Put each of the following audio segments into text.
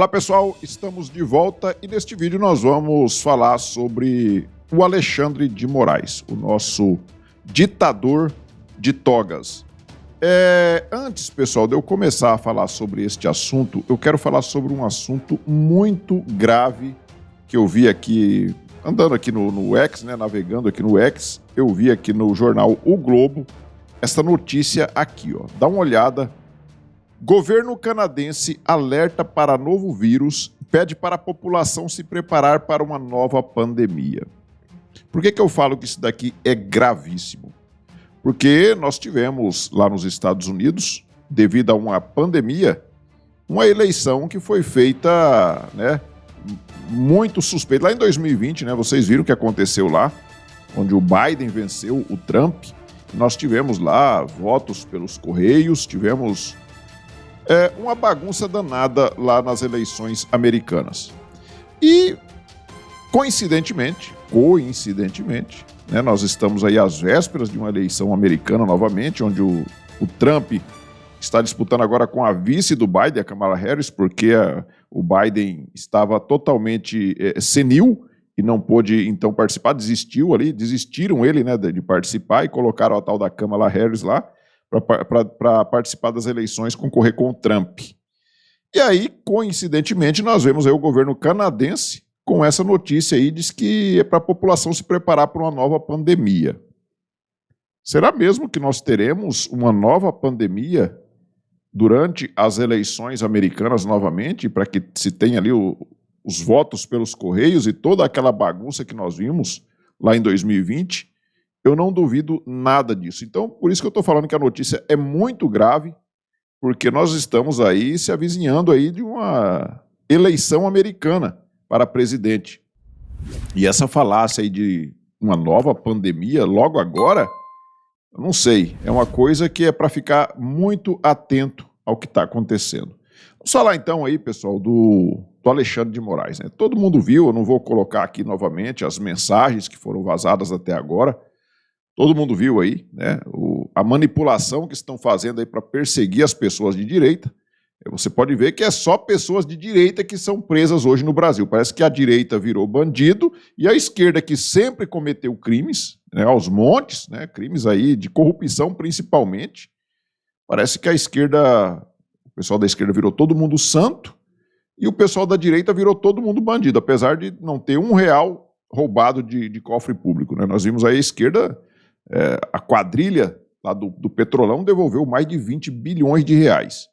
Olá pessoal, estamos de volta e neste vídeo nós vamos falar sobre o Alexandre de Moraes, o nosso ditador de togas. Antes, pessoal, de eu começar a falar sobre este assunto, eu quero falar sobre um assunto muito grave que eu vi aqui, andando aqui no X, né, navegando aqui no X, eu vi aqui no jornal O Globo, essa notícia aqui, ó. Dá uma olhada. Governo canadense alerta para novo vírus, pede para a população se preparar para uma nova pandemia. Por que eu falo que isso daqui é gravíssimo? Porque nós tivemos lá nos Estados Unidos, devido a uma pandemia, uma eleição que foi feita, né, muito suspeita. Lá em 2020, né, vocês viram o que aconteceu lá, onde o Biden venceu o Trump. Nós tivemos lá votos pelos correios, tivemos uma bagunça danada lá nas eleições americanas. E, coincidentemente, né, nós estamos aí às vésperas de uma eleição americana novamente, onde o Trump está disputando agora com a vice do Biden, a Kamala Harris, porque o Biden estava totalmente senil e não pôde, então, participar, desistiram ele, né, de participar e colocaram a tal da Kamala Harris lá, para participar das eleições, concorrer com o Trump. E aí, coincidentemente, nós vemos aí o governo canadense com essa notícia aí, diz que é para a população se preparar para uma nova pandemia. Será mesmo que nós teremos uma nova pandemia durante as eleições americanas novamente, para que se tenha ali os votos pelos correios e toda aquela bagunça que nós vimos lá em 2020? Eu não duvido nada disso. Então, por isso que eu estou falando que a notícia é muito grave, porque nós estamos aí se avizinhando aí de uma eleição americana para presidente. E essa falácia aí de uma nova pandemia logo agora, eu não sei, é uma coisa que é para ficar muito atento ao que está acontecendo. Vamos falar então aí, pessoal, do Alexandre de Moraes, né? Todo mundo viu, eu não vou colocar aqui novamente as mensagens que foram vazadas até agora. Todo mundo viu aí, né, a manipulação que estão fazendo aí para perseguir as pessoas de direita. Você pode ver que é só pessoas de direita que são presas hoje no Brasil. Parece que a direita virou bandido e a esquerda, que sempre cometeu crimes, né, aos montes, né, crimes aí de corrupção principalmente. Parece que a esquerda, o pessoal da esquerda virou todo mundo santo e o pessoal da direita virou todo mundo bandido, apesar de não ter R$1 roubado de cofre público, né? Nós vimos aí a esquerda... a quadrilha lá do Petrolão devolveu mais de 20 bilhões de reais.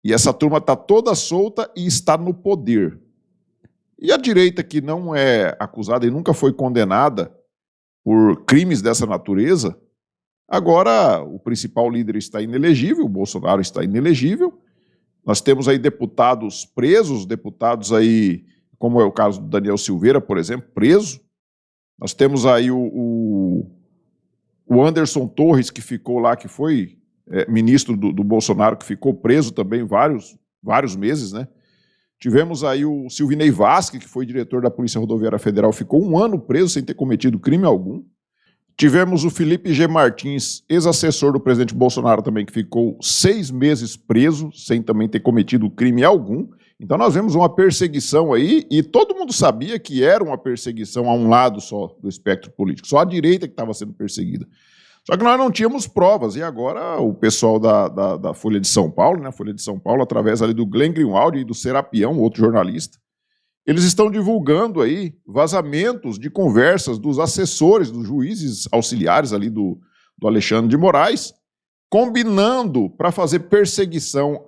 E essa turma está toda solta e está no poder. E a direita, que não é acusada e nunca foi condenada por crimes dessa natureza, agora o principal líder está inelegível, o Bolsonaro está inelegível. Nós temos aí deputados presos, deputados aí, como é o caso do Daniel Silveira, por exemplo, preso. Nós temos aí o Anderson Torres, que ficou lá, que foi ministro do Bolsonaro, que ficou preso também vários meses, né? Tivemos aí o Silvinei Vasquez, que foi diretor da Polícia Rodoviária Federal, ficou 1 ano preso sem ter cometido crime algum. Tivemos o Felipe G. Martins, ex-assessor do presidente Bolsonaro também, que ficou 6 meses preso sem também ter cometido crime algum. Então nós vemos uma perseguição aí, e todo mundo sabia que era uma perseguição a um lado só do espectro político, só a direita que estava sendo perseguida. Só que nós não tínhamos provas, e agora o pessoal da Folha de São Paulo, né, a Folha de São Paulo, através ali do Glenn Greenwald e do Serapião, outro jornalista, eles estão divulgando aí vazamentos de conversas dos assessores, dos juízes auxiliares ali do Alexandre de Moraes, combinando para fazer perseguição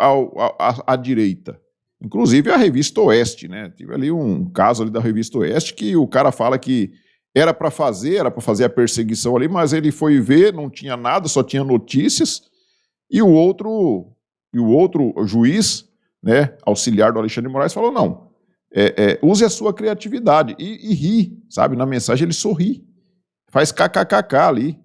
à direita. Inclusive a Revista Oeste, né? Tive ali um caso ali da Revista Oeste que o cara fala que era para fazer a perseguição ali, mas ele foi ver, não tinha nada, só tinha notícias, e o outro juiz, né, auxiliar do Alexandre de Moraes, falou, não, use a sua criatividade, e ri, sabe? Na mensagem ele sorri, faz kkkk ali.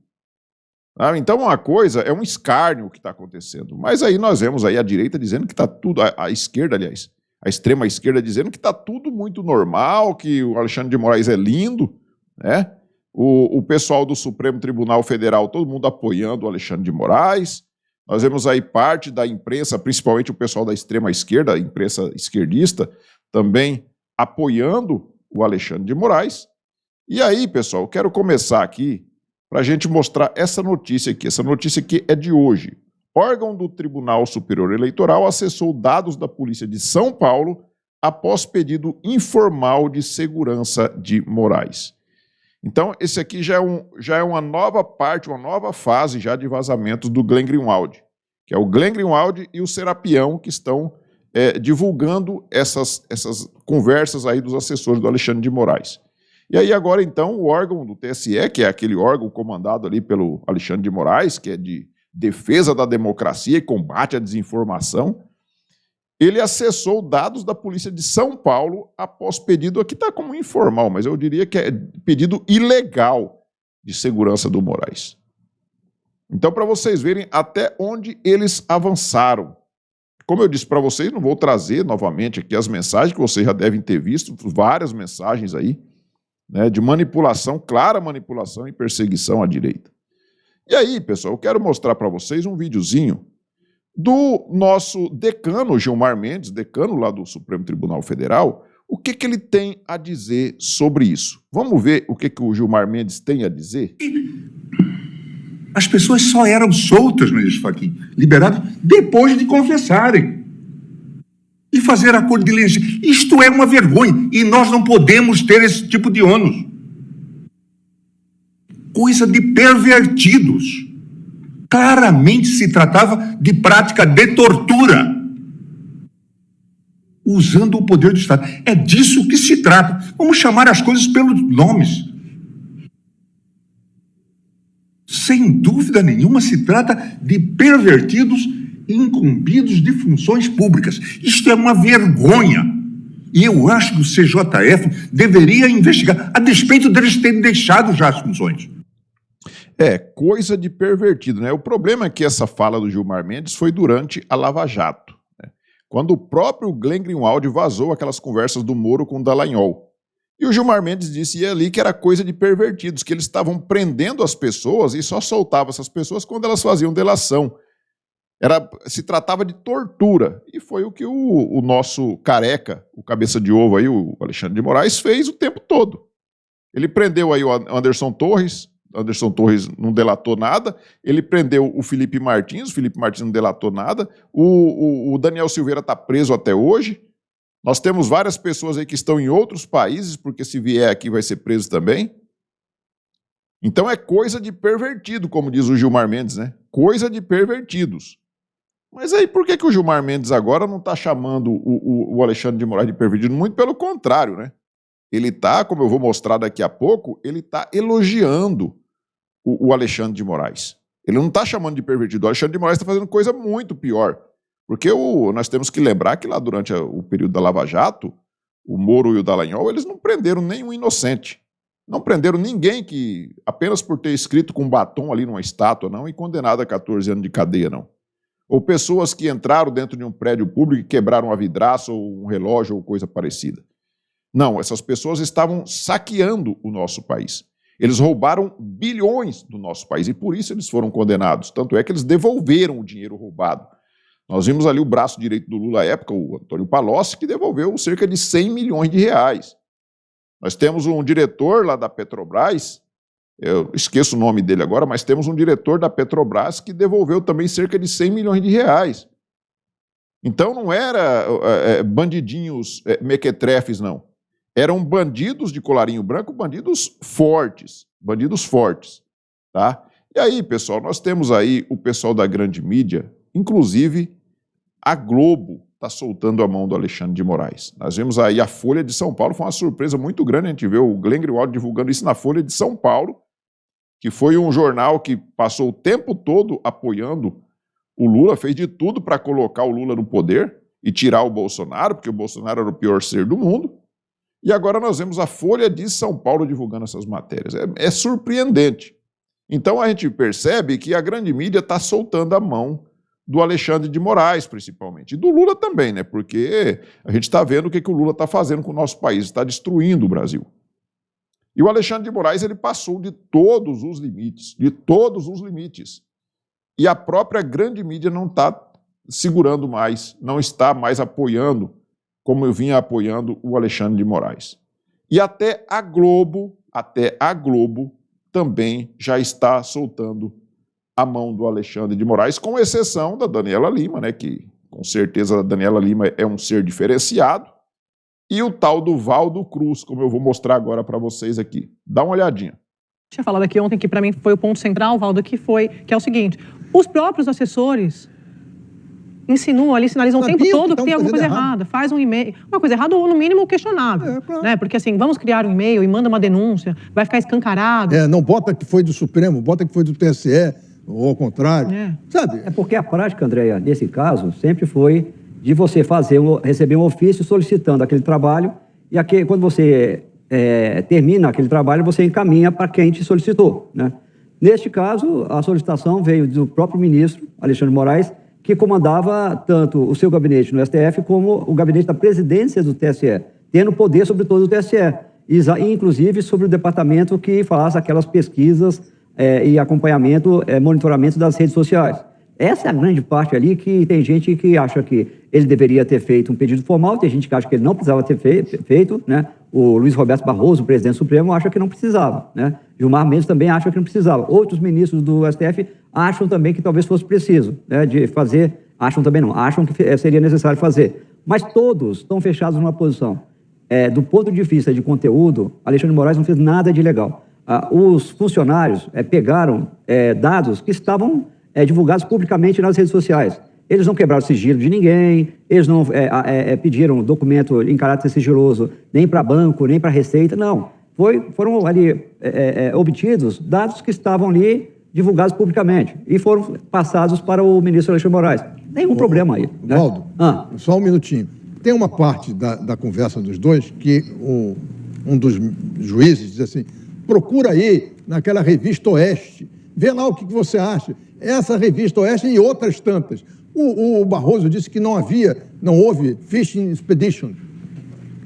Então uma coisa, é um escárnio o que está acontecendo. Mas aí nós vemos aí a direita dizendo que está tudo, a esquerda, aliás, a extrema esquerda dizendo que está tudo muito normal, que o Alexandre de Moraes é lindo, né? O pessoal do Supremo Tribunal Federal, todo mundo apoiando o Alexandre de Moraes. Nós vemos aí parte da imprensa, principalmente o pessoal da extrema esquerda, a imprensa esquerdista, também apoiando o Alexandre de Moraes. E aí, pessoal, eu quero começar aqui para a gente mostrar essa notícia aqui. Essa notícia aqui é de hoje. Órgão do Tribunal Superior Eleitoral acessou dados da Polícia de São Paulo após pedido informal de segurança de Moraes. Então, esse aqui já é uma nova parte, uma nova fase já de vazamentos do Glenn Greenwald, que é o Glenn Greenwald e o Serapião que estão divulgando essas conversas aí dos assessores do Alexandre de Moraes. E aí agora, então, o órgão do TSE, que é aquele órgão comandado ali pelo Alexandre de Moraes, que é de defesa da democracia e combate à desinformação, ele acessou dados da Polícia de São Paulo após pedido, aqui está como informal, mas eu diria que é pedido ilegal de segurança do Moraes. Então, para vocês verem até onde eles avançaram. Como eu disse para vocês, não vou trazer novamente aqui as mensagens que vocês já devem ter visto, várias mensagens aí, né, de manipulação, clara manipulação e perseguição à direita. E aí, pessoal, eu quero mostrar para vocês um videozinho do nosso decano Gilmar Mendes, decano lá do Supremo Tribunal Federal, o que ele tem a dizer sobre isso. Vamos ver o que o Gilmar Mendes tem a dizer? As pessoas só eram soltas, ministro Fachin, liberadas depois de confessarem e fazer acordo de leniência. Isto é uma vergonha e nós não podemos ter esse tipo de ônus. Coisa de pervertidos. Claramente se tratava de prática de tortura, usando o poder do Estado. É disso que se trata. Vamos chamar as coisas pelos nomes. Sem dúvida nenhuma, se trata de pervertidos incumbidos de funções públicas. Isto é uma vergonha. E eu acho que o CJF deveria investigar, a despeito deles terem deixado já as funções. É, coisa de pervertido, né? O problema é que essa fala do Gilmar Mendes foi durante a Lava Jato, né? Quando o próprio Glenn Greenwald vazou aquelas conversas do Moro com o Dallagnol. E o Gilmar Mendes disse ali que era coisa de pervertidos, que eles estavam prendendo as pessoas e só soltavam essas pessoas quando elas faziam delação. Se tratava de tortura. E foi o que o nosso careca, o cabeça de ovo aí, o Alexandre de Moraes, fez o tempo todo. Ele prendeu aí o Anderson Torres não delatou nada, ele prendeu o Felipe Martins não delatou nada, o Daniel Silveira está preso até hoje, nós temos várias pessoas aí que estão em outros países, porque se vier aqui vai ser preso também. Então é coisa de pervertido, como diz o Gilmar Mendes, né? Coisa de pervertidos. Mas aí por que o Gilmar Mendes agora não está chamando o Alexandre de Moraes de pervertido? Muito pelo contrário, né? Ele está, como eu vou mostrar daqui a pouco, ele está elogiando o Alexandre de Moraes. Ele não está chamando de pervertido. O Alexandre de Moraes está fazendo coisa muito pior. Porque nós temos que lembrar que lá durante o período da Lava Jato, o Moro e o Dallagnol, eles não prenderam nenhum inocente. Não prenderam ninguém que, apenas por ter escrito com batom ali numa estátua, não, e condenado a 14 anos de cadeia, não. Ou pessoas que entraram dentro de um prédio público e quebraram uma vidraça ou um relógio ou coisa parecida. Não, essas pessoas estavam saqueando o nosso país. Eles roubaram bilhões do nosso país e por isso eles foram condenados. Tanto é que eles devolveram o dinheiro roubado. Nós vimos ali o braço direito do Lula à época, o Antônio Palocci, que devolveu cerca de 100 milhões de reais. Nós temos um diretor lá da Petrobras, eu esqueço o nome dele agora, mas temos um diretor da Petrobras que devolveu também cerca de 100 milhões de reais. Então não era bandidinhos mequetrefes, não. Eram bandidos de colarinho branco, bandidos fortes, tá? E aí, pessoal, nós temos aí o pessoal da grande mídia, inclusive a Globo está soltando a mão do Alexandre de Moraes. Nós vemos aí a Folha de São Paulo, foi uma surpresa muito grande, a gente vê o Glenn Greenwald divulgando isso na Folha de São Paulo, que foi um jornal que passou o tempo todo apoiando o Lula, fez de tudo para colocar o Lula no poder e tirar o Bolsonaro, porque o Bolsonaro era o pior ser do mundo. E agora nós vemos a Folha de São Paulo divulgando essas matérias. É surpreendente. Então a gente percebe que a grande mídia está soltando a mão do Alexandre de Moraes, principalmente. E do Lula também, né? Porque a gente está vendo o que o Lula está fazendo com o nosso país, está destruindo o Brasil. E o Alexandre de Moraes ele passou de todos os limites, e a própria grande mídia não está segurando mais, não está mais apoiando, como eu vinha apoiando o Alexandre de Moraes. E até a Globo também já está soltando a mão do Alexandre de Moraes, com exceção da Daniela Lima, né, que com certeza a Daniela Lima é um ser diferenciado, e o tal do Valdo Cruz, como eu vou mostrar agora para vocês aqui. Dá uma olhadinha. Tinha falado aqui ontem que para mim foi o ponto central, Valdo, que é o seguinte: os próprios assessores insinuam ali, sinalizam o tempo todo que tem alguma coisa errada. Faz um e-mail, uma coisa errada ou no mínimo questionável, né? Porque assim, vamos criar um e-mail e manda uma denúncia, vai ficar escancarado. Não bota que foi do Supremo, bota que foi do TSE, ou ao contrário, sabe? É porque a prática, Andréia, nesse caso, sempre foi de você receber um ofício solicitando aquele trabalho e quando você termina aquele trabalho, você encaminha para quem te solicitou, né? Neste caso, a solicitação veio do próprio ministro, Alexandre de Moraes, que comandava tanto o seu gabinete no STF como o gabinete da presidência do TSE, tendo poder sobre todo o TSE, inclusive sobre o departamento que faz aquelas pesquisas e acompanhamento, monitoramento das redes sociais. Essa é a grande parte ali que tem gente que acha que ele deveria ter feito um pedido formal, tem gente que acha que ele não precisava ter feito, né? O Luiz Roberto Barroso, o presidente supremo, acha que não precisava, né? Gilmar Mendes também acha que não precisava. Outros ministros do STF acham também que talvez fosse preciso, né, de fazer, acham que seria necessário fazer. Mas todos estão fechados numa posição. Do ponto de vista de conteúdo, Alexandre de Moraes não fez nada de ilegal. Os funcionários pegaram dados que estavam divulgados publicamente nas redes sociais. Eles não quebraram o sigilo de ninguém, eles não pediram documento em caráter sigiloso nem para banco, nem para Receita, não. Foram ali obtidos dados que estavam ali divulgados publicamente e foram passados para o ministro Alexandre de Moraes. Nenhum problema aí. Né? Valdo, só um minutinho. Tem uma parte da conversa dos dois que um dos juízes diz assim: procura aí naquela revista Oeste, vê lá o que você acha. Essa revista Oeste e outras tantas. O Barroso disse que não houve Fishing Expedition.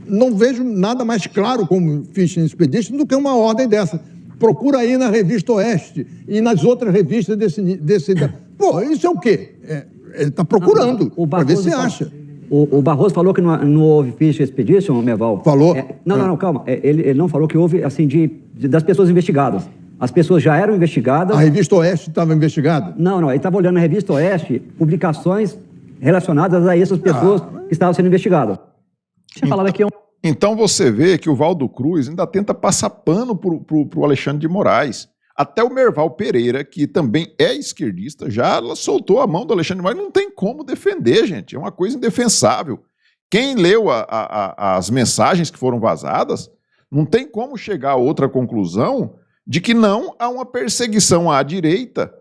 Não vejo nada mais claro como Fishing Expedition do que uma ordem dessa. Procura aí na revista Oeste e nas outras revistas desse... Pô, isso é o quê? Ele está procurando para ver se acha. O Barroso falou que não houve Fishing Expedition, Merval? Falou. Não, calma. Ele não falou que houve, assim, das pessoas investigadas. As pessoas já eram investigadas... A revista Oeste estava investigada? Não, ele estava olhando na revista Oeste publicações relacionadas a essas pessoas que estavam sendo investigadas. Tinha falado aqui ontem. Então você vê que o Valdo Cruz ainda tenta passar pano pro Alexandre de Moraes. Até o Merval Pereira, que também é esquerdista, já soltou a mão do Alexandre de Moraes. Não tem como defender, gente. É uma coisa indefensável. Quem leu as mensagens que foram vazadas, não tem como chegar a outra conclusão de que não há uma perseguição à direita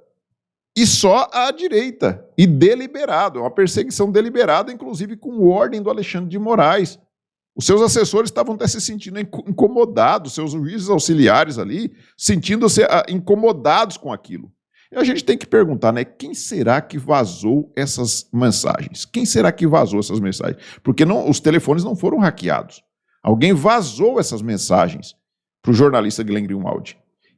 e só à direita. E deliberado. É uma perseguição deliberada, inclusive com ordem do Alexandre de Moraes. Os seus assessores estavam até se sentindo incomodados, seus juízes auxiliares ali, sentindo-se incomodados com aquilo. E a gente tem que perguntar, né, quem será que vazou essas mensagens? Quem será que vazou essas mensagens? Porque os telefones não foram hackeados. Alguém vazou essas mensagens para o jornalista Glenn Greenwald.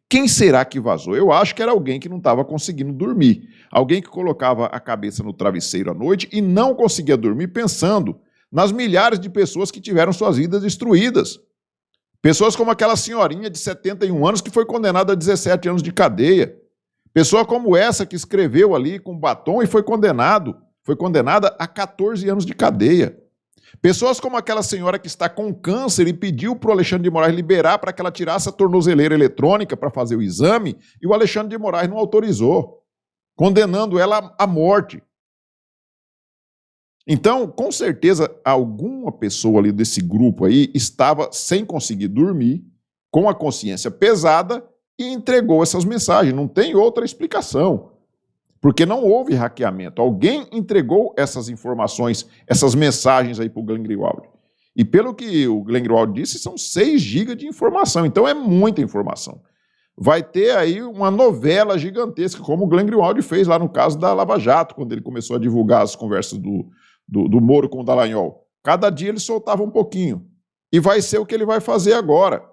Quem será que vazou? Eu acho que era alguém que não estava conseguindo dormir. Alguém que colocava a cabeça no travesseiro à noite e não conseguia dormir pensando nas milhares de pessoas que tiveram suas vidas destruídas. Pessoas como aquela senhorinha de 71 anos que foi condenada a 17 anos de cadeia. Pessoa como essa que escreveu ali com batom e foi condenada a 14 anos de cadeia. Pessoas como aquela senhora que está com câncer e pediu para o Alexandre de Moraes liberar para que ela tirasse a tornozeleira eletrônica para fazer o exame e o Alexandre de Moraes não autorizou, condenando ela à morte. Então, com certeza, alguma pessoa ali desse grupo aí estava sem conseguir dormir, com a consciência pesada e entregou essas mensagens. Não tem outra explicação, porque não houve hackeamento. Alguém entregou essas informações, essas mensagens aí para o Glenn Greenwald. E pelo que o Glenn Greenwald disse, são 6 GB de informação, então é muita informação. Vai ter aí uma novela gigantesca, como o Glenn Greenwald fez lá no caso da Lava Jato, quando ele começou a divulgar as conversas do Moro com o Dallagnol. Cada dia ele soltava um pouquinho. E vai ser o que ele vai fazer agora.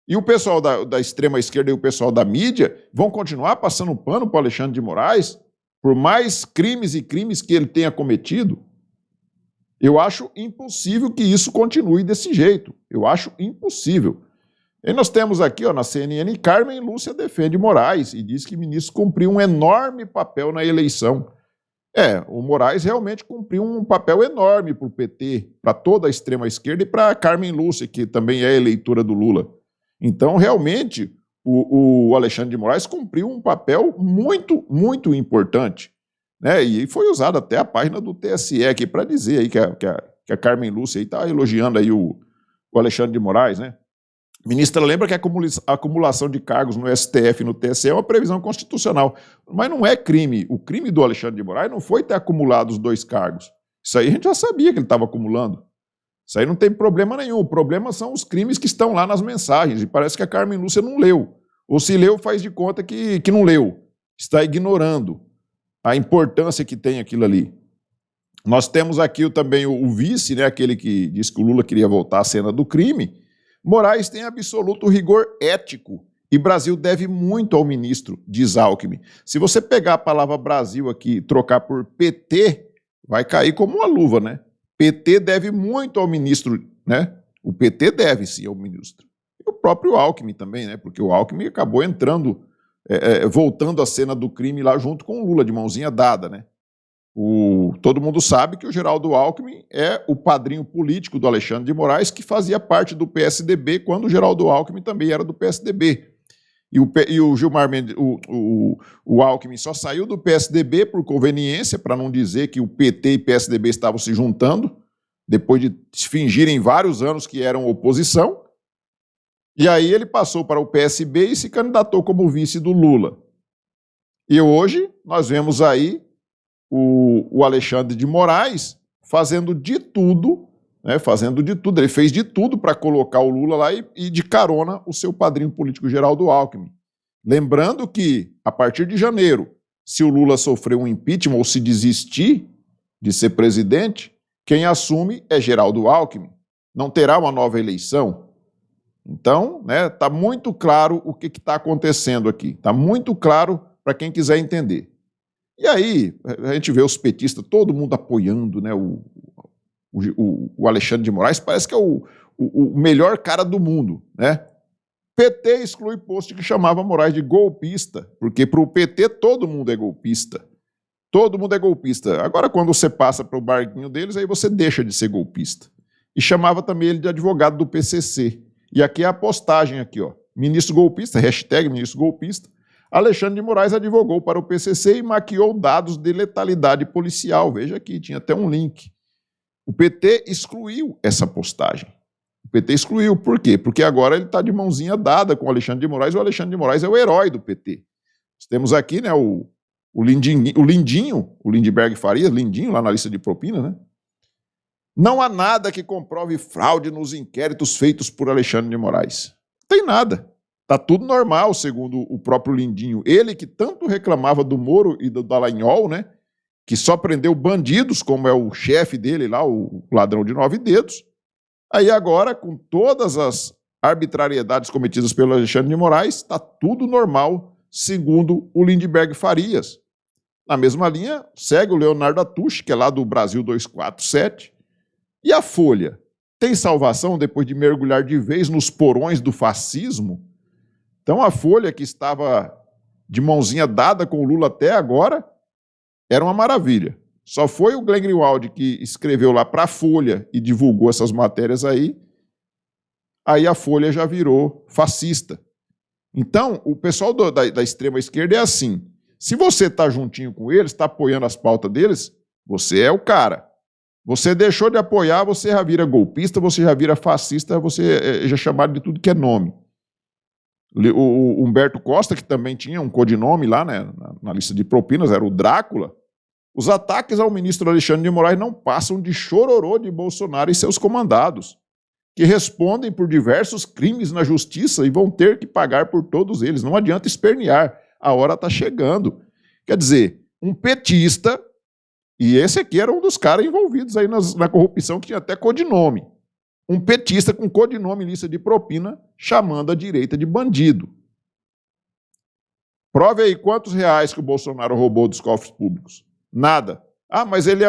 E o pessoal da extrema esquerda e o pessoal da mídia vão continuar passando pano para o Alexandre de Moraes? por mais crimes e crimes que ele tenha cometido, eu acho impossível que isso continue desse jeito. Eu acho impossível. E nós temos aqui, na CNN, Carmen Lúcia defende Moraes e diz que o ministro cumpriu um enorme papel na eleição. O Moraes realmente cumpriu um papel enorme para o PT, para toda a extrema-esquerda e para a Carmen Lúcia, que também é eleitora do Lula. Então, realmente, o Alexandre de Moraes cumpriu um papel muito, muito importante. E foi usado até a página do TSE aqui para dizer aí que a Carmen Lúcia está elogiando aí o Alexandre de Moraes, né? Ministra, lembra que a acumulação de cargos no STF e no TSE é uma previsão constitucional, mas não é crime. O crime do Alexandre de Moraes não foi ter acumulado os 2 cargos. Isso aí a gente já sabia que ele estava acumulando. Isso aí não tem problema nenhum. O problema são os crimes que estão lá nas mensagens, e parece que a Carmen Lúcia não leu. Ou se leu, faz de conta que não leu. Está ignorando a importância que tem aquilo ali. Nós temos aqui também o vice, né, aquele que disse que o Lula queria voltar à cena do crime. Moraes tem absoluto rigor ético e Brasil deve muito ao ministro, diz Alckmin. Se você pegar a palavra Brasil aqui e trocar por PT, vai cair como uma luva, né? PT deve muito ao ministro, né? O PT deve sim ao ministro. E o próprio Alckmin também, né? Porque o Alckmin acabou entrando, voltando à cena do crime lá junto com o Lula, de mãozinha dada, né? Todo mundo sabe que o Geraldo Alckmin é o padrinho político do Alexandre de Moraes, que fazia parte do PSDB quando o Geraldo Alckmin também era do PSDB. E o Gilmar Mendes, o Alckmin só saiu do PSDB por conveniência, para não dizer que o PT e PSDB estavam se juntando, depois de fingirem vários anos que eram oposição. E aí ele passou para o PSB e se candidatou como vice do Lula. E hoje nós vemos aí o Alexandre de Moraes fazendo de tudo, né, ele fez de tudo para colocar o Lula lá e de carona o seu padrinho político Geraldo Alckmin. Lembrando que, a partir de janeiro, se o Lula sofrer um impeachment ou se desistir de ser presidente, quem assume é Geraldo Alckmin. Não terá uma nova eleição. Então, está muito claro o que está acontecendo aqui. Está muito claro para quem quiser entender. E aí, a gente vê os petistas, todo mundo apoiando, né, o Alexandre de Moraes, parece que é o melhor cara do mundo, né? PT exclui post que chamava Moraes de golpista, porque para o PT todo mundo é golpista. Todo mundo é golpista. Agora, quando você passa para o barquinho deles, aí você deixa de ser golpista. E chamava também ele de advogado do PCC. E aqui é a postagem, aqui, ministro golpista, hashtag ministro golpista. Alexandre de Moraes advogou para o PCC e maquiou dados de letalidade policial. Veja aqui, tinha até um link. O PT excluiu essa postagem. O PT excluiu. Por quê? Porque agora ele está de mãozinha dada com o Alexandre de Moraes, e o Alexandre de Moraes é o herói do PT. Nós temos aqui, né, o Lindinho, o Lindbergh Farias, Lindinho, lá na lista de propina, né? Não há nada que comprove fraude nos inquéritos feitos por Alexandre de Moraes. Não tem nada. Está tudo normal, segundo o próprio Lindinho. Ele que tanto reclamava do Moro e do Dallagnol, né? Que só prendeu bandidos, como é o chefe dele lá, o ladrão de 9 dedos. Aí agora, com todas as arbitrariedades cometidas pelo Alexandre de Moraes, está tudo normal, segundo o Lindbergh Farias. Na mesma linha, segue o Leonardo Atush, que é lá do Brasil 247. E a Folha? Tem salvação depois de mergulhar de vez nos porões do fascismo? Então a Folha, que estava de mãozinha dada com o Lula até agora, era uma maravilha. Só foi o Glenn Greenwald que escreveu lá para a Folha e divulgou essas matérias aí a Folha já virou fascista. Então, o pessoal da extrema esquerda é assim. Se você está juntinho com eles, está apoiando as pautas deles, você é o cara. Você deixou de apoiar, você já vira golpista, você já vira fascista, você já é chamado de tudo que é nome. O Humberto Costa, que também tinha um codinome lá, né, na lista de propinas, era o Drácula. Os ataques ao ministro Alexandre de Moraes não passam de chororô de Bolsonaro e seus comandados, que respondem por diversos crimes na justiça e vão ter que pagar por todos eles. Não adianta espernear, a hora está chegando. Quer dizer, um petista, e esse aqui era um dos caras envolvidos aí na corrupção, que tinha até codinome. Um petista com codinome em lista de propina, chamando a direita de bandido. Prove aí quantos reais que o Bolsonaro roubou dos cofres públicos. Nada. Ah, mas ele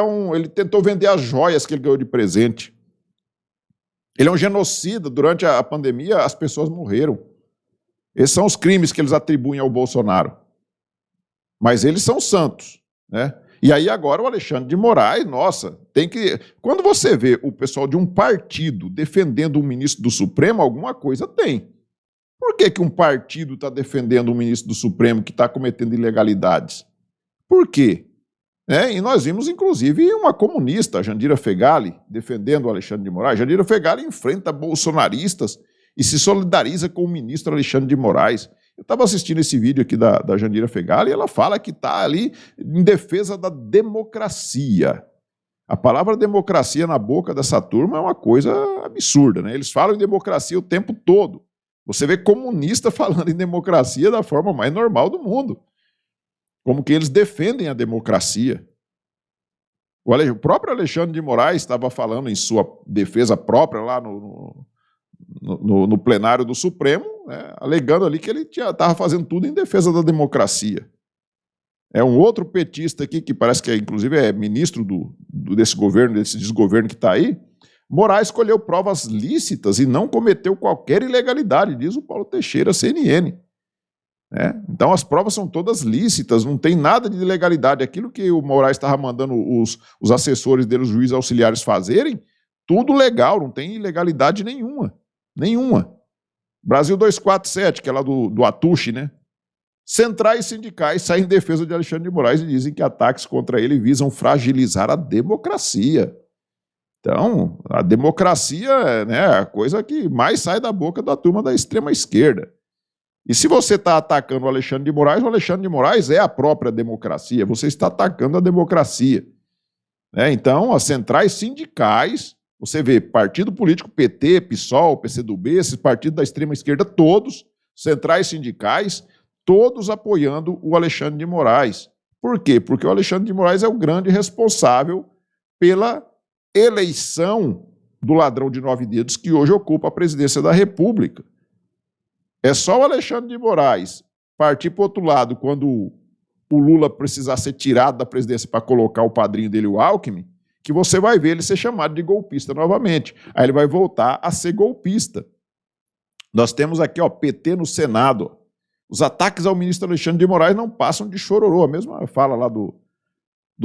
tentou vender as joias que ele ganhou de presente. Ele é um genocida. Durante a pandemia, as pessoas morreram. Esses são os crimes que eles atribuem ao Bolsonaro. Mas eles são santos, né? E aí agora o Alexandre de Moraes, nossa, tem que... Quando você vê o pessoal de um partido defendendo um ministro do Supremo, alguma coisa tem. Por que um partido está defendendo um ministro do Supremo que está cometendo ilegalidades? Por quê? E nós vimos, inclusive, uma comunista, a Jandira Fegali, defendendo o Alexandre de Moraes. Jandira Fegali enfrenta bolsonaristas e se solidariza com o ministro Alexandre de Moraes. Eu estava assistindo esse vídeo aqui da Jandira Fegali e ela fala que está ali em defesa da democracia. A palavra democracia na boca dessa turma é uma coisa absurda, né? Eles falam em democracia o tempo todo. Você vê comunista falando em democracia da forma mais normal do mundo. Como que eles defendem a democracia. O próprio Alexandre de Moraes estava falando em sua defesa própria lá no plenário do Supremo, né, alegando ali que ele estava fazendo tudo em defesa da democracia. É um outro petista aqui, que parece que inclusive é ministro desse governo, desse desgoverno que está aí. Moraes escolheu provas lícitas e não cometeu qualquer ilegalidade, diz o Paulo Teixeira, CNN. Então as provas são todas lícitas, não tem nada de ilegalidade. Aquilo que o Moraes estava mandando os assessores dele, os juízes auxiliares fazerem, tudo legal, não tem ilegalidade nenhuma. Nenhuma. Brasil 247, que é lá do Atushi, né? Centrais sindicais saem em defesa de Alexandre de Moraes e dizem que ataques contra ele visam fragilizar a democracia. Então, a democracia, né, é a coisa que mais sai da boca da turma da extrema esquerda. E se você está atacando o Alexandre de Moraes é a própria democracia. Você está atacando a democracia. Então, as centrais sindicais... Você vê partido político PT, PSOL, PCdoB, esses partidos da extrema esquerda, todos, centrais sindicais, todos apoiando o Alexandre de Moraes. Por quê? Porque o Alexandre de Moraes é o grande responsável pela eleição do ladrão de 9 dedos que hoje ocupa a presidência da República. É só o Alexandre de Moraes partir para o outro lado quando o Lula precisar ser tirado da presidência para colocar o padrinho dele, o Alckmin, que você vai ver ele ser chamado de golpista novamente. Aí ele vai voltar a ser golpista. Nós temos aqui, PT no Senado. Os ataques ao ministro Alexandre de Moraes não passam de chororô. A mesma fala lá do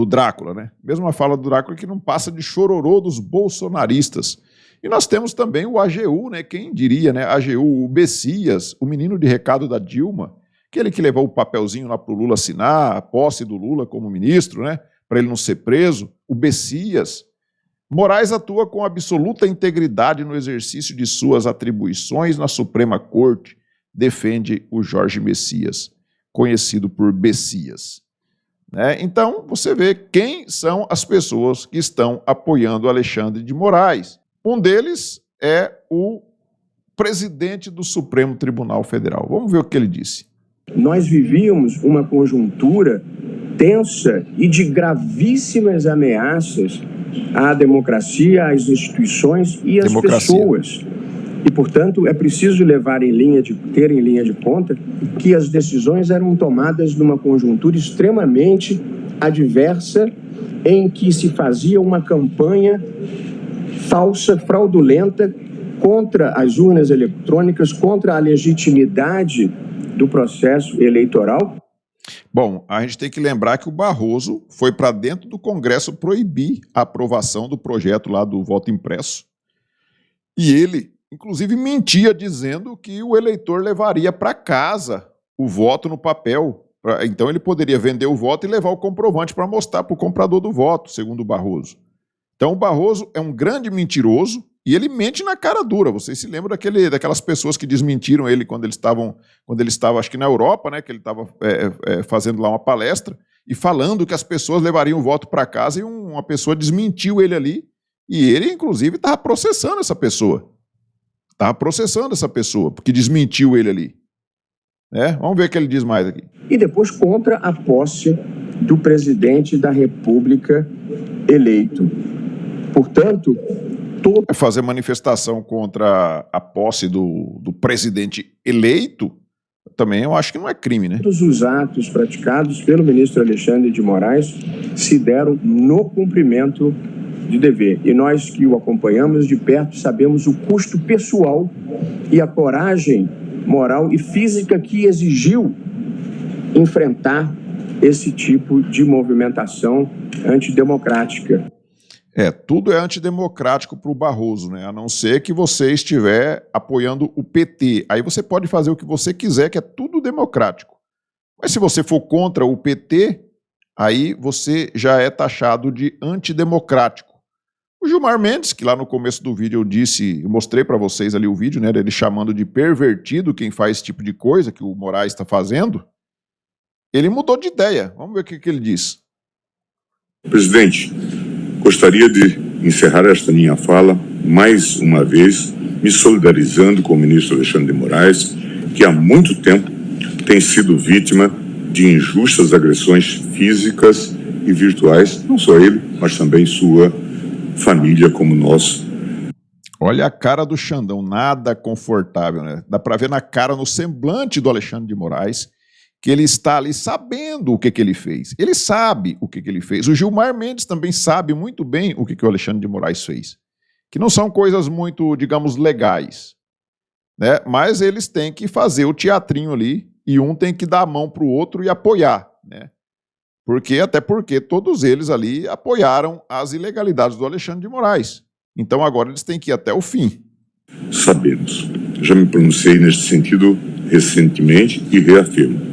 Drácula, né? A mesma fala do Drácula que não passa de chororô dos bolsonaristas. E nós temos também o AGU, né? Quem diria, né? AGU, o Bessias, o menino de recado da Dilma, aquele que levou o papelzinho lá para o Lula assinar, a posse do Lula como ministro, né? Para ele não ser preso, o Bessias. Moraes atua com absoluta integridade no exercício de suas atribuições na Suprema Corte, defende o Jorge Messias, conhecido por Bessias. Então, você vê quem são as pessoas que estão apoiando Alexandre de Moraes. Um deles é o presidente do Supremo Tribunal Federal. Vamos ver o que ele disse. Nós vivíamos uma conjuntura tensa e de gravíssimas ameaças à democracia, às instituições e às pessoas. E, portanto, é preciso ter em linha de conta que as decisões eram tomadas numa conjuntura extremamente adversa, em que se fazia uma campanha falsa, fraudulenta, contra as urnas eletrônicas, contra a legitimidade do processo eleitoral. Bom, a gente tem que lembrar que o Barroso foi para dentro do Congresso proibir a aprovação do projeto lá do voto impresso. E ele, inclusive, mentia dizendo que o eleitor levaria para casa o voto no papel. Então ele poderia vender o voto e levar o comprovante para mostrar para o comprador do voto, segundo o Barroso. Então o Barroso é um grande mentiroso e ele mente na cara dura. Vocês se lembram daquelas pessoas que desmentiram ele quando ele estava, acho que na Europa, né, que ele estava fazendo lá uma palestra e falando que as pessoas levariam o voto para casa e uma pessoa desmentiu ele ali e ele, inclusive, estava processando essa pessoa. Porque desmentiu ele ali. Vamos ver o que ele diz mais aqui. E depois contra a posse do presidente da República eleito. Portanto, fazer manifestação contra a posse do presidente eleito, Também eu acho que não é crime, né? Todos os atos praticados pelo ministro Alexandre de Moraes se deram no cumprimento de dever. E nós que o acompanhamos de perto sabemos o custo pessoal e a coragem moral e física que exigiu enfrentar esse tipo de movimentação antidemocrática. Tudo é antidemocrático para o Barroso, né? A não ser que você estiver apoiando o PT. Aí você pode fazer o que você quiser, que é tudo democrático. Mas se você for contra o PT, aí você já é taxado de antidemocrático. O Gilmar Mendes, que lá no começo do vídeo eu mostrei para vocês ali o vídeo, né? Ele chamando de pervertido quem faz esse tipo de coisa que o Moraes está fazendo, ele mudou de ideia. Vamos ver o que ele diz. Presidente, gostaria de encerrar esta minha fala, mais uma vez, me solidarizando com o ministro Alexandre de Moraes, que há muito tempo tem sido vítima de injustas agressões físicas e virtuais, não só ele, mas também sua família como nós. Olha a cara do Xandão, nada confortável, né? Dá para ver na cara, no semblante do Alexandre de Moraes, que ele está ali sabendo o que ele fez. Ele sabe o que ele fez. O Gilmar Mendes também sabe muito bem o que o Alexandre de Moraes fez. Que não são coisas muito, digamos, legais, né? Mas eles têm que fazer o teatrinho ali e um tem que dar a mão para o outro e apoiar, né? Até porque todos eles ali apoiaram as ilegalidades do Alexandre de Moraes. Então agora eles têm que ir até o fim. Sabemos. Já me pronunciei neste sentido recentemente e reafirmo.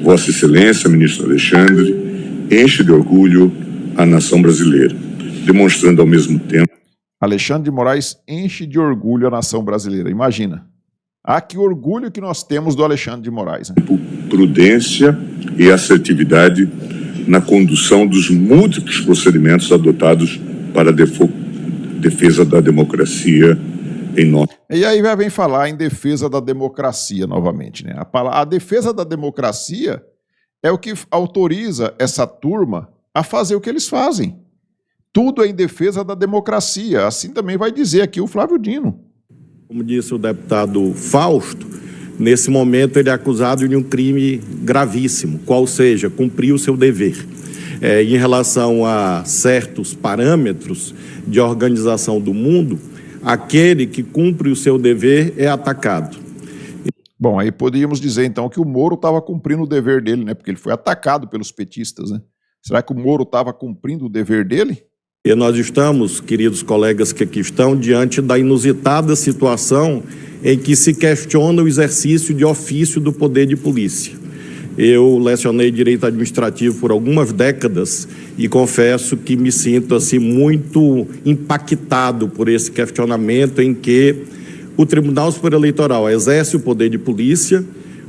Vossa Excelência, ministro Alexandre, enche de orgulho a nação brasileira, demonstrando ao mesmo tempo... Alexandre de Moraes enche de orgulho a nação brasileira, imagina. Que orgulho que nós temos do Alexandre de Moraes, né? Prudência e assertividade na condução dos múltiplos procedimentos adotados para a defesa da democracia em nome. E aí vem falar em defesa da democracia novamente, né? A defesa da democracia é o que autoriza essa turma a fazer o que eles fazem. Tudo é em defesa da democracia. Assim também vai dizer aqui o Flávio Dino. Como disse o deputado Fausto, nesse momento ele é acusado de um crime gravíssimo, qual seja, cumprir o seu dever. Em relação a certos parâmetros de organização do mundo, aquele que cumpre o seu dever é atacado. Bom, aí poderíamos dizer então que o Moro estava cumprindo o dever dele, né? Porque ele foi atacado pelos petistas, né? Será que o Moro estava cumprindo o dever dele? E nós estamos, queridos colegas que aqui estão, diante da inusitada situação em que se questiona o exercício de ofício do poder de polícia. Eu lecionei direito administrativo por algumas décadas e confesso que me sinto assim muito impactado por esse questionamento em que o Tribunal Superior Eleitoral exerce o poder de polícia,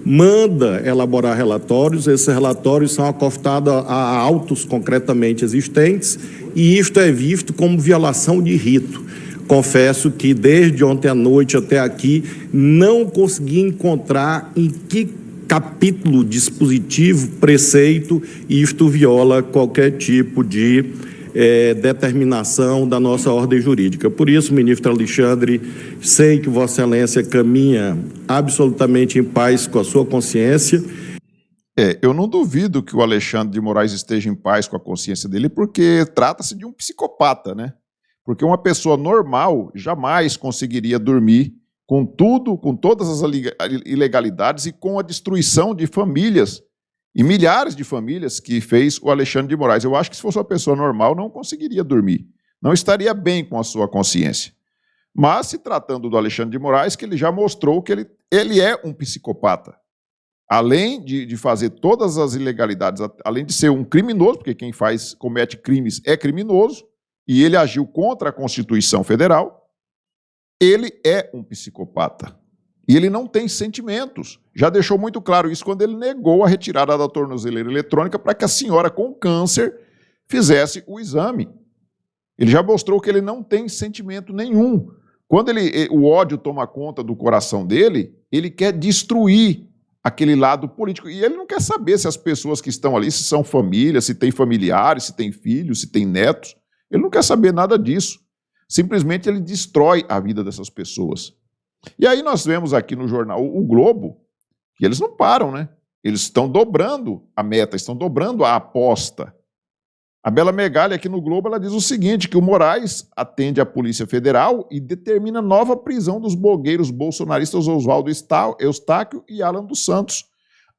manda elaborar relatórios, esses relatórios são acostados a autos concretamente existentes e isto é visto como violação de rito. Confesso que desde ontem à noite até aqui não consegui encontrar em que capítulo, dispositivo, preceito, isto viola qualquer tipo de determinação da nossa ordem jurídica. Por isso, ministro Alexandre, sei que Vossa Excelência caminha absolutamente em paz com a sua consciência. Eu não duvido que o Alexandre de Moraes esteja em paz com a consciência dele, porque trata-se de um psicopata, né? Porque uma pessoa normal jamais conseguiria dormir com tudo, com todas as ilegalidades e com a destruição de famílias e milhares de famílias que fez o Alexandre de Moraes. Eu acho que se fosse uma pessoa normal não conseguiria dormir, não estaria bem com a sua consciência. Mas se tratando do Alexandre de Moraes, que ele já mostrou que ele é um psicopata. Além de fazer todas as ilegalidades, além de ser um criminoso, porque quem comete crimes é criminoso, e ele agiu contra a Constituição Federal, ele é um psicopata. E ele não tem sentimentos. Já deixou muito claro isso quando ele negou a retirada da tornozeleira eletrônica para que a senhora com câncer fizesse o exame. Ele já mostrou que ele não tem sentimento nenhum. Quando o ódio toma conta do coração dele, ele quer destruir aquele lado político. E ele não quer saber se as pessoas que estão ali, se são famílias, se tem familiares, se tem filhos, se tem netos. Ele não quer saber nada disso. Simplesmente ele destrói a vida dessas pessoas. E aí nós vemos aqui no jornal O Globo, E eles não param, né? Eles estão dobrando a meta, estão dobrando a aposta. A Bela Megali, aqui no Globo, ela diz o seguinte, que o Moraes atende à Polícia Federal e determina nova prisão dos blogueiros bolsonaristas Oswaldo Eustáquio e Alan dos Santos.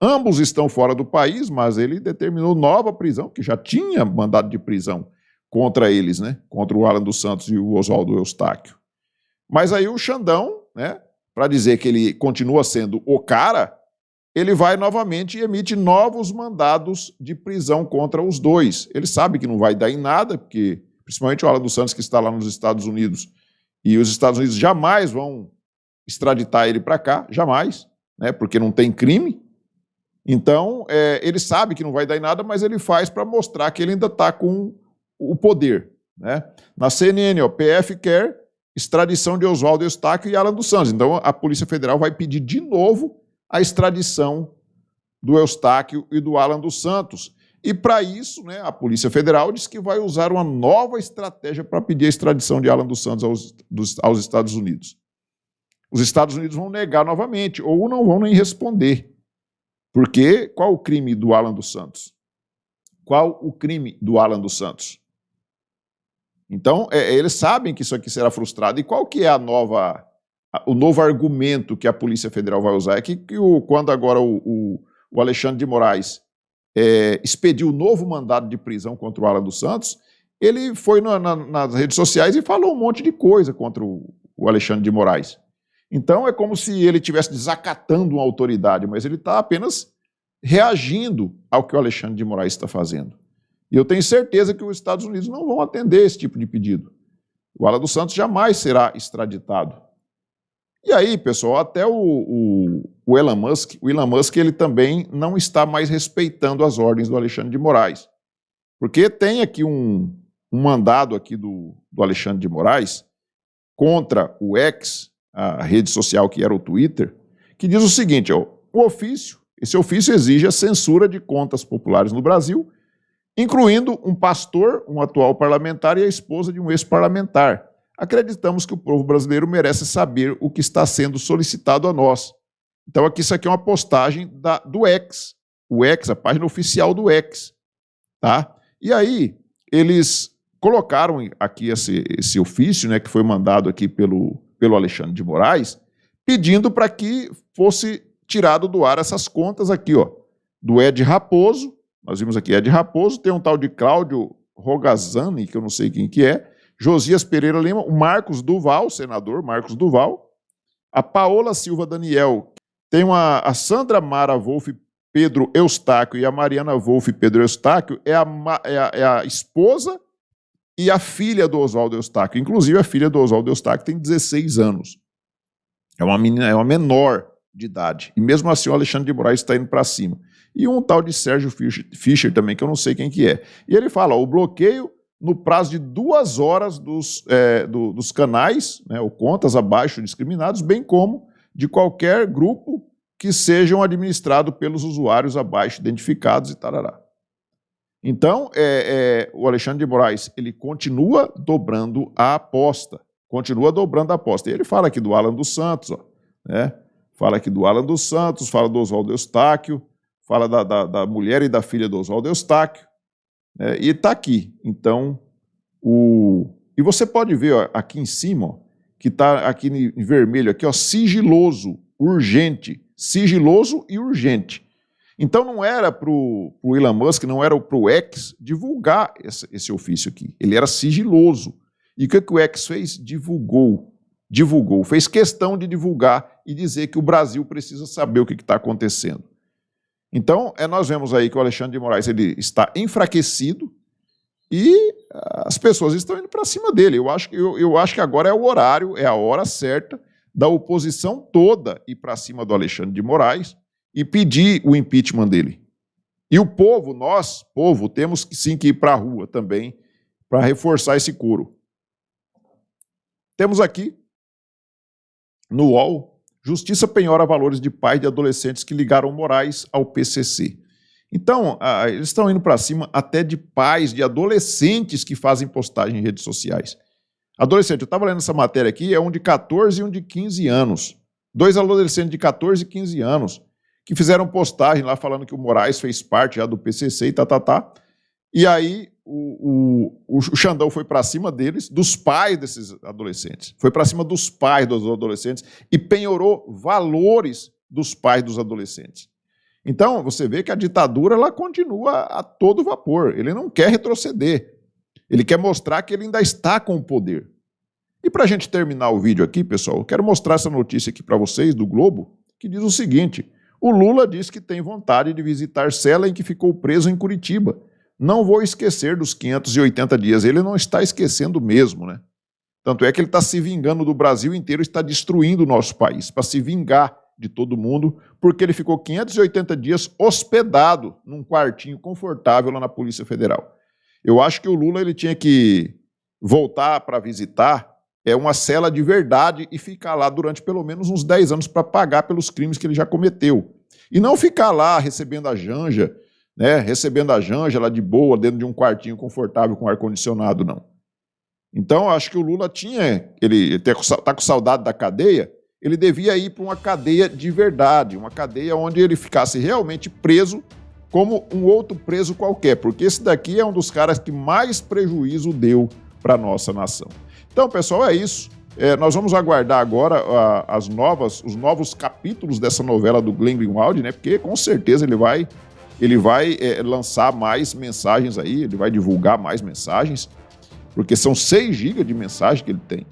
Ambos estão fora do país, mas ele determinou nova prisão, que já tinha mandado de prisão contra eles, né? Contra o Alan dos Santos e o Oswaldo Eustáquio. Mas aí o Xandão, né, para dizer que ele continua sendo o cara, ele vai novamente e emite novos mandados de prisão contra os dois. Ele sabe que não vai dar em nada, porque principalmente o Alan dos Santos, que está lá nos Estados Unidos, e os Estados Unidos jamais vão extraditar ele para cá, jamais, né, porque não tem crime. Então, ele sabe que não vai dar em nada, mas ele faz para mostrar que ele ainda está com o poder, né? Na CNN, ó, PF quer extradição de Oswaldo Eustáquio e Alan dos Santos. Então, a Polícia Federal vai pedir de novo a extradição do Eustáquio e do Alan dos Santos. E, para isso, né, a Polícia Federal diz que vai usar uma nova estratégia para pedir a extradição de Alan dos Santos aos Estados Unidos. Os Estados Unidos vão negar novamente, ou não vão nem responder. Porque qual o crime do Alan dos Santos? Qual o crime do Alan dos Santos? Então, eles sabem que isso aqui será frustrado. E qual que é o novo argumento que a Polícia Federal vai usar? É que quando agora o Alexandre de Moraes expediu o novo mandado de prisão contra o Alan dos Santos, ele foi nas redes sociais e falou um monte de coisa contra o Alexandre de Moraes. Então, é como se ele estivesse desacatando uma autoridade, mas ele está apenas reagindo ao que o Alexandre de Moraes está fazendo. E eu tenho certeza que os Estados Unidos não vão atender esse tipo de pedido. O Alan dos Santos jamais será extraditado. E aí, pessoal, até o Elon Musk, ele também não está mais respeitando as ordens do Alexandre de Moraes. Porque tem aqui um mandado aqui do Alexandre de Moraes contra o X, a rede social que era o Twitter, que diz o seguinte, ó, esse ofício exige a censura de contas populares no Brasil, incluindo um pastor, um atual parlamentar e a esposa de um ex-parlamentar. Acreditamos que o povo brasileiro merece saber o que está sendo solicitado a nós. Então, isso aqui é uma postagem do X, o X, a página oficial do X. Tá? E aí, eles colocaram aqui esse ofício, né, que foi mandado aqui pelo Alexandre de Moraes, pedindo para que fosse tirado do ar essas contas aqui, ó, do Ed Raposo. Nós vimos aqui Ed Raposo, tem um tal de Cláudio Rogazzani, que eu não sei quem que é, Josias Pereira Lima, o Marcos Duval, senador Marcos Duval, a Paola Silva Daniel, tem a Sandra Mara Wolff Pedro Eustáquio e a Mariana Wolff Pedro Eustáquio, é a esposa e a filha do Oswaldo Eustáquio. Inclusive, a filha do Oswaldo Eustáquio tem 16 anos. É uma menina, é uma menor de idade. E mesmo assim, o Alexandre de Moraes está indo para cima. E um tal de Sérgio Fischer também, que eu não sei quem que é. E ele fala, ó, o bloqueio no prazo de 2 horas dos canais, né, ou contas abaixo discriminados, bem como de qualquer grupo que sejam administrados pelos usuários abaixo identificados e tarará. Então, o Alexandre de Moraes, ele continua dobrando a aposta. E ele fala aqui do Alan dos Santos, ó, né? Fala aqui do Alan dos Santos, fala do Oswaldo Eustáquio, fala da mulher e da filha do Oswaldo Eustáquio, né? E está aqui. Então, e você pode ver, ó, aqui em cima, ó, que está aqui em vermelho, aqui, ó, sigiloso, urgente. Sigiloso e urgente. Então não era para o Elon Musk, não era para o X divulgar esse ofício aqui. Ele era sigiloso. E o que o X fez? Divulgou. Fez questão de divulgar e dizer que o Brasil precisa saber o que está acontecendo. Então, nós vemos aí que o Alexandre de Moraes ele está enfraquecido e as pessoas estão indo para cima dele. Eu acho que agora é o horário, é a hora certa da oposição toda ir para cima do Alexandre de Moraes e pedir o impeachment dele. E o povo, nós, povo, temos que sim que ir para a rua também para reforçar esse coro. Temos aqui, no UOL, Justiça penhora valores de pais de adolescentes que ligaram Moraes ao PCC. Então, eles estão indo para cima até de pais de adolescentes que fazem postagem em redes sociais. Adolescente, eu estava lendo essa matéria aqui, é um de 14 e um de 15 anos. 2 adolescentes de 14 e 15 anos que fizeram postagem lá falando que o Moraes fez parte já do PCC e E aí o Xandão foi para cima deles, dos pais desses adolescentes. Foi para cima dos pais dos adolescentes e penhorou valores dos pais dos adolescentes. Então, você vê que a ditadura ela continua a todo vapor. Ele não quer retroceder. Ele quer mostrar que ele ainda está com o poder. E para a gente terminar o vídeo aqui, pessoal, eu quero mostrar essa notícia aqui para vocês, do Globo, que diz o seguinte: o Lula diz que tem vontade de visitar cela em que ficou preso em Curitiba. Não vou esquecer dos 580 dias. Ele não está esquecendo mesmo, né? Tanto é que ele está se vingando do Brasil inteiro, está destruindo o nosso país, para se vingar de todo mundo, porque ele ficou 580 dias hospedado num quartinho confortável lá na Polícia Federal. Eu acho que o Lula ele tinha que voltar para visitar uma cela de verdade e ficar lá durante pelo menos uns 10 anos para pagar pelos crimes que ele já cometeu. E não ficar lá recebendo a Janja, né, recebendo a Janja lá de boa, dentro de um quartinho confortável com ar-condicionado, não. Então, acho que o Lula ele está com saudade da cadeia, ele devia ir para uma cadeia de verdade, uma cadeia onde ele ficasse realmente preso como um outro preso qualquer, porque esse daqui é um dos caras que mais prejuízo deu para a nossa nação. Então, pessoal, é isso. Nós vamos aguardar agora os novos capítulos dessa novela do Glenn Greenwald, né? Porque com certeza ele vai lançar mais mensagens aí, ele vai divulgar mais mensagens, porque são 6 GB de mensagem que ele tem.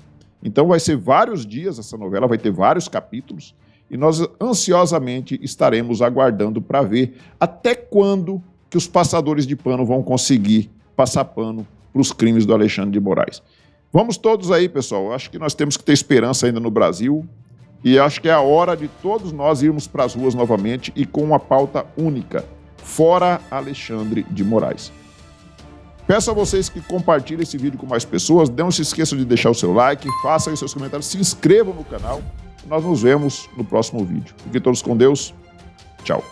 Então vai ser vários dias essa novela, vai ter vários capítulos, e nós ansiosamente estaremos aguardando para ver até quando que os passadores de pano vão conseguir passar pano para os crimes do Alexandre de Moraes. Vamos todos aí, pessoal. Acho que nós temos que ter esperança ainda no Brasil, e acho que é a hora de todos nós irmos para as ruas novamente e com uma pauta única: fora Alexandre de Moraes. Peço a vocês que compartilhem esse vídeo com mais pessoas, não se esqueçam de deixar o seu like, façam os seus comentários, se inscrevam no canal. Nós nos vemos no próximo vídeo. Fiquem todos com Deus. Tchau.